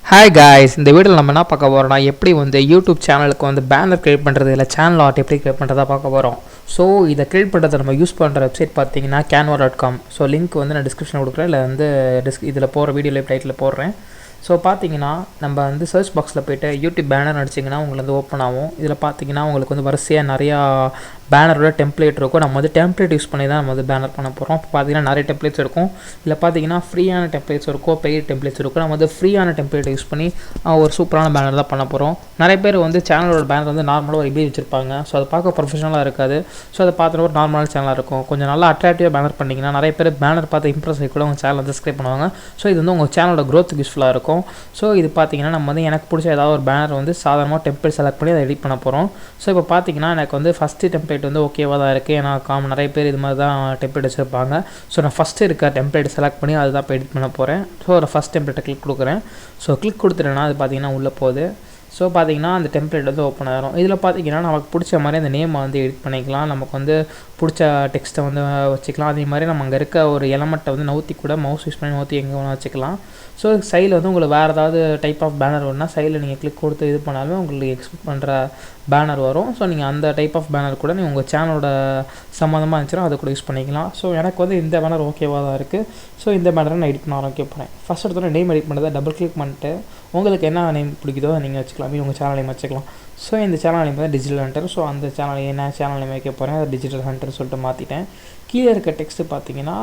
Hi guys, இந்த வீடியோவில் நம்ம என்ன பார்க்க போகிறோம்னா எப்படி வந்து யூடியூப் சேனலுக்கு வந்து பேனர் கிரியேட் பண்ணுறது இல்லை சேனல் ஆர்ட் எப்படி கிரியேட் பண்ணுறதா பார்க்க போகிறோம். ஸோ இதை கிரியேட் பண்ணுறதை நம்ம யூஸ் பண்ணுற வெப்சைட் பார்த்தீங்கன்னா canva.com. ஸோ லிங்க் வந்து நான் டிஸ்கிரிப்ஷனில் கொடுக்குறேன், இல்லை வந்து இதில் போகிற வீடியோவில் டைட்டில் போடுறேன். ஸோ பார்த்தீங்கன்னா நம்ம வந்து சர்ச் பாக்ஸில் போய்ட்டு யூடியூப் பேனர் அடிச்சிங்கன்னா உங்களுக்கு வந்து ஓப்பன் ஆகும். இதில் பார்த்தீங்கன்னா உங்களுக்கு வந்து வரிசையாக நிறையா பேனரோட டெம்ப்ளேட் இருக்கும். நம்ம வந்து டெம்ப்ளேட் யூஸ் பண்ணி தான் நம்ம வந்து பேனர் பண்ண போகிறோம். இப்போ பார்த்தீங்கன்னா நிறைய டெம்ப்ளேட்ஸ் இருக்கும். இதில் பார்த்தீங்கன்னா ஃப்ரீயான டெம்ப்ளேட்ஸ் இருக்கும், பெய்ட் டெம்ப்ளேட்ஸ் இருக்கும். நம்ம வந்து ஃப்ரீயான டெம்ப்ளேட் யூஸ் பண்ணி ஒரு சூப்பரான பேனர் தான் பண்ண போகிறோம். நிறைய பேர் வந்து சேனலோட பேனர் வந்து நார்மலாக ஒரு இமேஜ் வச்சுருப்பாங்க. ஸோ அதை பார்க்க ப்ரொஃபஷனலாக இருக்காது. ஸோ அதை பார்த்துட்டு ஒரு நார்மலான சேனலாக இருக்கும். கொஞ்சம் நல்லா அட்ராக்டிவாக பேனர் பண்ணிங்கன்னா நிறைய பேர் பேனர் பார்த்து இம்ப்ரெஸ் ஆகி கூட உங்கள் சேனல் வந்து சப்ஸ்கிரைப் பண்ணுவாங்க. ஸோ இது வந்து உங்கள் சேனலோட க்ரோத்துக்கு யூஸ்ஃபுல்லாக இருக்கும். ஸோ இது பார்த்தீங்கன்னா நம்ம வந்து எனக்கு பிடிச்ச ஏதாவது ஒரு பேனர் வந்து சாதாரணமாக டெம்ப்ளேட் செலக்ட் பண்ணி அதை எடிட் பண்ண போகிறோம். ஸோ இப்போ பார்த்தீங்கன்னா எனக்கு வந்து ஃபஸ்ட்டு டெம்ப்ளேட் வந்து ஓகேவாக தான் இருக்குது. ஏன்னா நிறைய பேர் இது மாதிரி தான் டெம்ப்ளேட் வச்சுருப்பாங்க. ஸோ நான் ஃபஸ்ட்டு இருக்க டெம்ப்ளேட் செலக்ட் பண்ணி அதுதான் இப்போ எடிட் பண்ண போகிறேன். ஸோ ஒரு ஃபஸ்ட் டெம்ப்ளேட்டை கிளிக் கொடுக்குறேன். ஸோ கிளிக் கொடுத்துட்டேன்னா அது பார்த்தீங்கன்னா உள்ளே போகுது. ஸோ பார்த்தீங்கன்னா அந்த டெம்ப்ளேட் வந்து ஓப்பன் ஆகிரும். இதில் பார்த்தீங்கன்னா நமக்கு பிடிச்ச மாதிரி அந்த நேமை வந்து எடிட் பண்ணிக்கலாம். நமக்கு வந்து பிடிச்ச டெக்ஸ்ட்டை வந்து வச்சுக்கலாம். அதே மாதிரி நம்ம அங்கே இருக்க ஒரு எலமெண்ட்டை வந்து நவுத்தி கூட மவுஸ் யூஸ் பண்ணி நவுத்தி எங்கே வேணால் வச்சுக்கலாம். ஸோ சைடில் வந்து உங்களுக்கு வேறு ஏதாவது டைப் ஆஃப் பேனர் வேணுன்னா சைடில் நீங்கள் கிளிக் கொடுத்து இது பண்ணாலும் உங்களுக்கு எக்ஸ்பெக்ட் பண்ணுற பேனர் வரும். ஸோ நீங்கள் அந்த டைப் ஆஃப் பேனர் கூட நீங்கள் உங்கள் சேனலோட சம்மந்தமாக இருந்துச்சுன்னா அதை கூட யூஸ் பண்ணிக்கலாம். ஸோ எனக்கு வந்து இந்த பேனர் ஓகேவாக தான் இருக்குது. ஸோ இந்த பேனரை நான் எடிட் பண்ண ஆரம்பிக்க போகிறேன். ஃபஸ்ட் எடுத்தோட நேம் எடிட் பண்ணுறதை டபுள் கிளிக் பண்ணிட்டு உங்களுக்கு என்ன நேம் பிடிக்குதோ நீங்கள் வச்சுக்கலாம். உங்கள் சேனல் நேம் வச்சுக்கலாம். ஸோ இந்த சேனல் நேம் வந்து டிஜிட்டல் ஹண்டர். ஸோ அந்த சேனல் என்ன சேனல் நேம் வைக்க போகிறேன், அதை டிஜிட்டல் ஹண்டர்னு சொல்லிட்டு மாற்றிட்டேன். கீழே இருக்க டெக்ஸ்ட்டு பார்த்தீங்கன்னா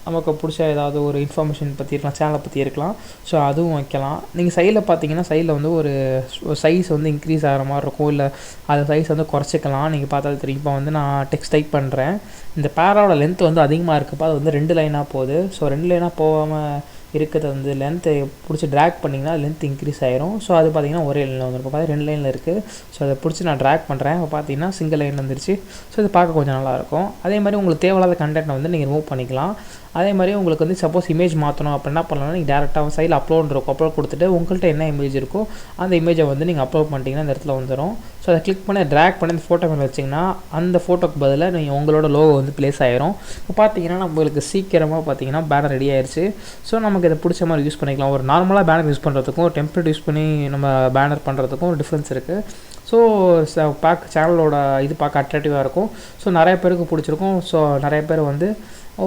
நமக்கு பிடிச்ச ஏதாவது ஒரு இன்ஃபர்மேஷன் பற்றி இருக்கலாம், சேனலை பற்றி இருக்கலாம். ஸோ அதுவும் வைக்கலாம். நீங்கள் சைடில் பார்த்தீங்கன்னா சைடில் வந்து ஒரு சைஸ் வந்து இன்க்ரீஸ் ஆகிற மாதிரி இருக்கும், இல்லை அது சைஸ் வந்து குறைச்சிக்கலாம். நீங்கள் பார்த்தாலும் தெரியும். இப்போ வந்து நான் டெக்ஸ்ட் டைப் பண்ணுறேன். இந்த பேராவோட லென்த் வந்து அதிகமாக இருக்கப்போ அது வந்து 2 லைனாக போகுது. ஸோ 2 லைனாக போகாமல் இருக்கிறது வந்து லென்த்தை பிடிச்சி ட்ராக் பண்ணிங்கன்னா லென்த் இன்க்ரீஸ் ஆயிரும். ஸோ அது பார்த்தீங்கன்னா ஒரே லைனில் வந்துடும். இப்போ பார்த்தா 2 லைனில் இருக்குது. ஸோ அதை பிடிச்சி நான் ட்ராக் பண்ணுறேன். இப்போ பார்த்தீங்கன்னா சிங்கிள் லைன் வந்துருச்சு. ஸோ இது பார்க்க கொஞ்சம் நல்லாயிருக்கும். அதே மாதிரி உங்களுக்கு தேவையில்லாத கண்டென்ட்டை வந்து நீங்கள் ரிமூவ் பண்ணிக்கலாம். அதே மாதிரி உங்களுக்கு வந்து சப்போஸ் இமேஜ் மாற்றணும் அப்போ என்ன பண்ணலாம்னா நீங்கள் டேரெக்டாக சைடில் அப்லோட் இருக்கும். அப்லோட் கொடுத்துட்டு உங்கள்கிட்ட என்ன இமேஜ் இருக்கோ அந்த இமேஜை வந்து நீங்கள் அப்லோட் பண்ணிட்டீங்கன்னா இந்த இடத்துல வந்துடும். ஸோ அதை கிளிக் பண்ணி ட்ராக் பண்ணி அந்த ஃபோட்டோ மேலே வச்சிங்கன்னா அந்த ஃபோட்டோக்கு பதிலாக நீங்கள் உங்களோட லோகோ வந்து ப்ளேஸ் ஆயிரும். இப்போ பார்த்தீங்கன்னா நம்மளுக்கு சீக்கிரமாக பார்த்தீங்கன்னா பேனர் ரெடி ஆயிடுச்சு. ஸோ நமக்கு இதை பிடிச்ச மாதிரி யூஸ் பண்ணிக்கலாம். ஒரு நார்மலாக பேனர் யூஸ் பண்ணுறதுக்கும் ஒரு டெம்ப்ளேட் யூஸ் பண்ணி நம்ம பேனர் பண்ணுறதுக்கும் ஒரு டிஃப்ரென்ஸ் இருக்குது. ஸோ சேனலோட இது பார்க்க அட்ராக்டிவாக இருக்கும். ஸோ நிறைய பேருக்கு பிடிச்சிருக்கும். ஸோ நிறைய பேர் வந்து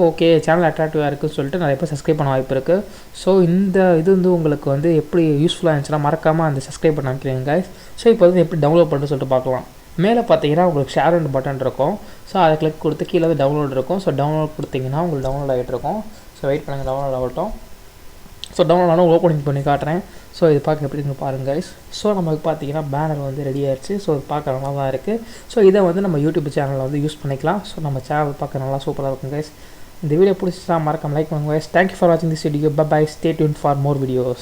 ஓகே சேனல் அட்ராக்டிவாக இருக்குதுன்னு சொல்லிட்டு நிறைய பேர் சப்ஸ்கிரைப் பண்ண வாய்ப்பு இருக்குது. ஸோ இந்த இது வந்து உங்களுக்கு வந்து எப்படி யூஸ்ஃபுல்லாக இருந்துச்சுன்னா மறக்காமல் அந்த சப்ஸ்கிரைப் பண்ண வைக்கிறீங்க guys. ஸோ இப்போ வந்து எப்படி டவுன்லோட் பண்ணுறது சொல்லிட்டு பார்க்கலாம். மேலே பார்த்தீங்கன்னா உங்களுக்கு ஷேர் அண்ட் பட்டன் இருக்கும். ஸோ அதை கிளிக் கொடுத்து கீழே வந்து டவுன்லோட் இருக்கும். ஸோ டவுன்லோட் கொடுத்தீங்கன்னா உங்களுக்கு டவுன்லோட் ஆகிட்டு இருக்கும். ஸோ வெயிட் பண்ணுங்கள், டவுன்லோட் ஆகட்டும். ஸோ டவுன்லோட் ஆனால் ஓப்பனிங் பண்ணி காட்டுறேன். ஸோ இது பார்க்க எப்படின்னு பாருங்கள் guys. ஸோ நமக்கு பார்த்தீங்கன்னா பேனர் வந்து ரெடி ஆயிடுச்சு. ஸோ இது பார்க்க நல்லா தான் இருக்குது. ஸோ இதை வந்து நம்ம யூடியூப் சேனலில் வந்து யூஸ் பண்ணிக்கலாம். ஸோ நம்ம சேனல் பார்க்க நல்லா சூப்பராக இருக்கும் guys. இந்த வீடியோ பிடிச்சிட்டா மறக்காம லைக் பண்ணுங்க guys. Thank you for watching this video. Bye bye. Stay tuned for more videos.